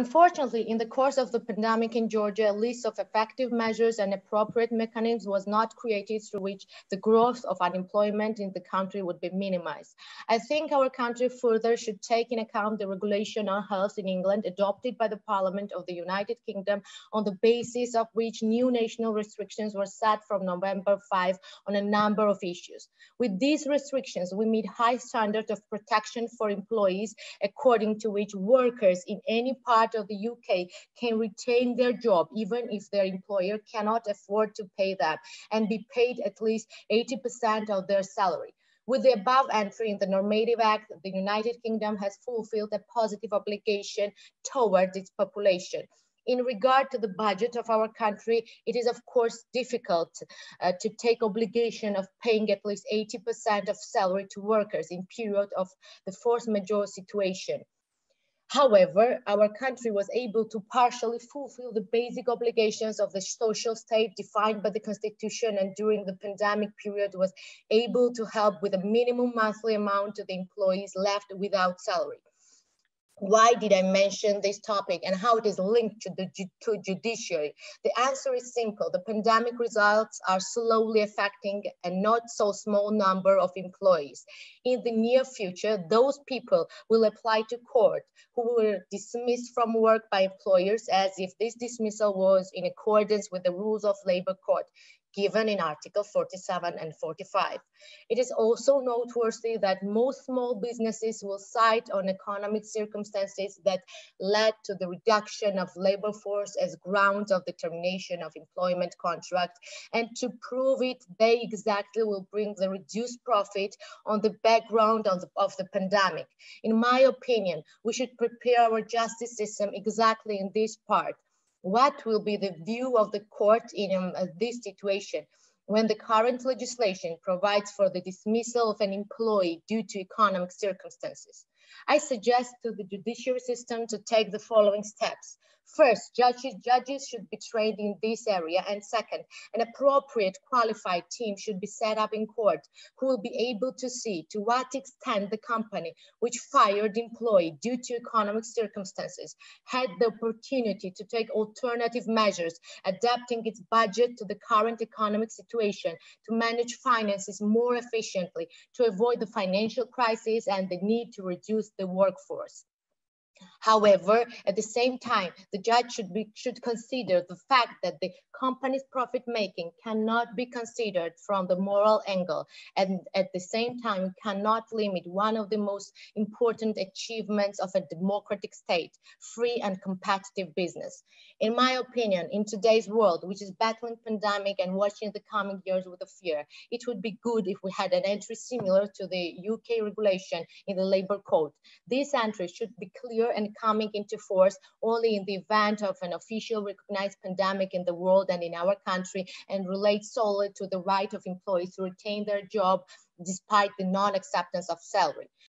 Unfortunately, in the course of the pandemic in Georgia, a list of effective measures and appropriate mechanisms was not created through which the growth of unemployment in the country would be minimized. I think our country further should take in account the regulation on health in England adopted by the Parliament of the United Kingdom, on the basis of which new national restrictions were set from November 5 on a number of issues. With these restrictions, we meet high standards of protection for employees, according to which workers in any part of the UK can retain their job even if their employer cannot afford to pay them and be paid at least 80% of their salary. With the above entry in the Normative Act, the United Kingdom has fulfilled a positive obligation towards its population. In regard to the budget of our country, it is of course difficult to take obligation of paying at least 80% of salary to workers in period of the force-majeure situation. However, our country was able to partially fulfill the basic obligations of the social state defined by the Constitution, and during the pandemic period was able to help with a minimum monthly amount to the employees left without salary. Why did I mention this topic and how it is linked to the judiciary? The answer is simple. The pandemic results are slowly affecting a not so small number of employees. In the near future, those people will apply to court who were dismissed from work by employers as if this dismissal was in accordance with the rules of labor court, given in Article 47 and 45. It is also noteworthy that most small businesses will cite on economic circumstances that led to the reduction of labor force as grounds of the termination of employment contract, and to prove it, they exactly will bring the reduced profit on the background of the pandemic. In my opinion, we should prepare our justice system exactly in this part. What will be the view of the court in this situation when the current legislation provides for the dismissal of an employee due to economic circumstances? I suggest to the judiciary system to take the following steps. First, judges should be trained in this area, and second, an appropriate qualified team should be set up in court who will be able to see to what extent the company which fired the employee due to economic circumstances had the opportunity to take alternative measures, adapting its budget to the current economic situation to manage finances more efficiently, to avoid the financial crisis and the need to reduce the workforce. However, at the same time, the judge should consider the fact that the company's profit making cannot be considered from the moral angle, and at the same time cannot limit one of the most important achievements of a democratic state, free and competitive business. In my opinion, in today's world, which is battling pandemic and watching the coming years with a fear, it would be good if we had an entry similar to the UK regulation in the Labour Code. This entry should be clear and coming into force only in the event of an official recognized pandemic in the world and in our country, and relate solely to the right of employees to retain their job despite the non-acceptance of salary.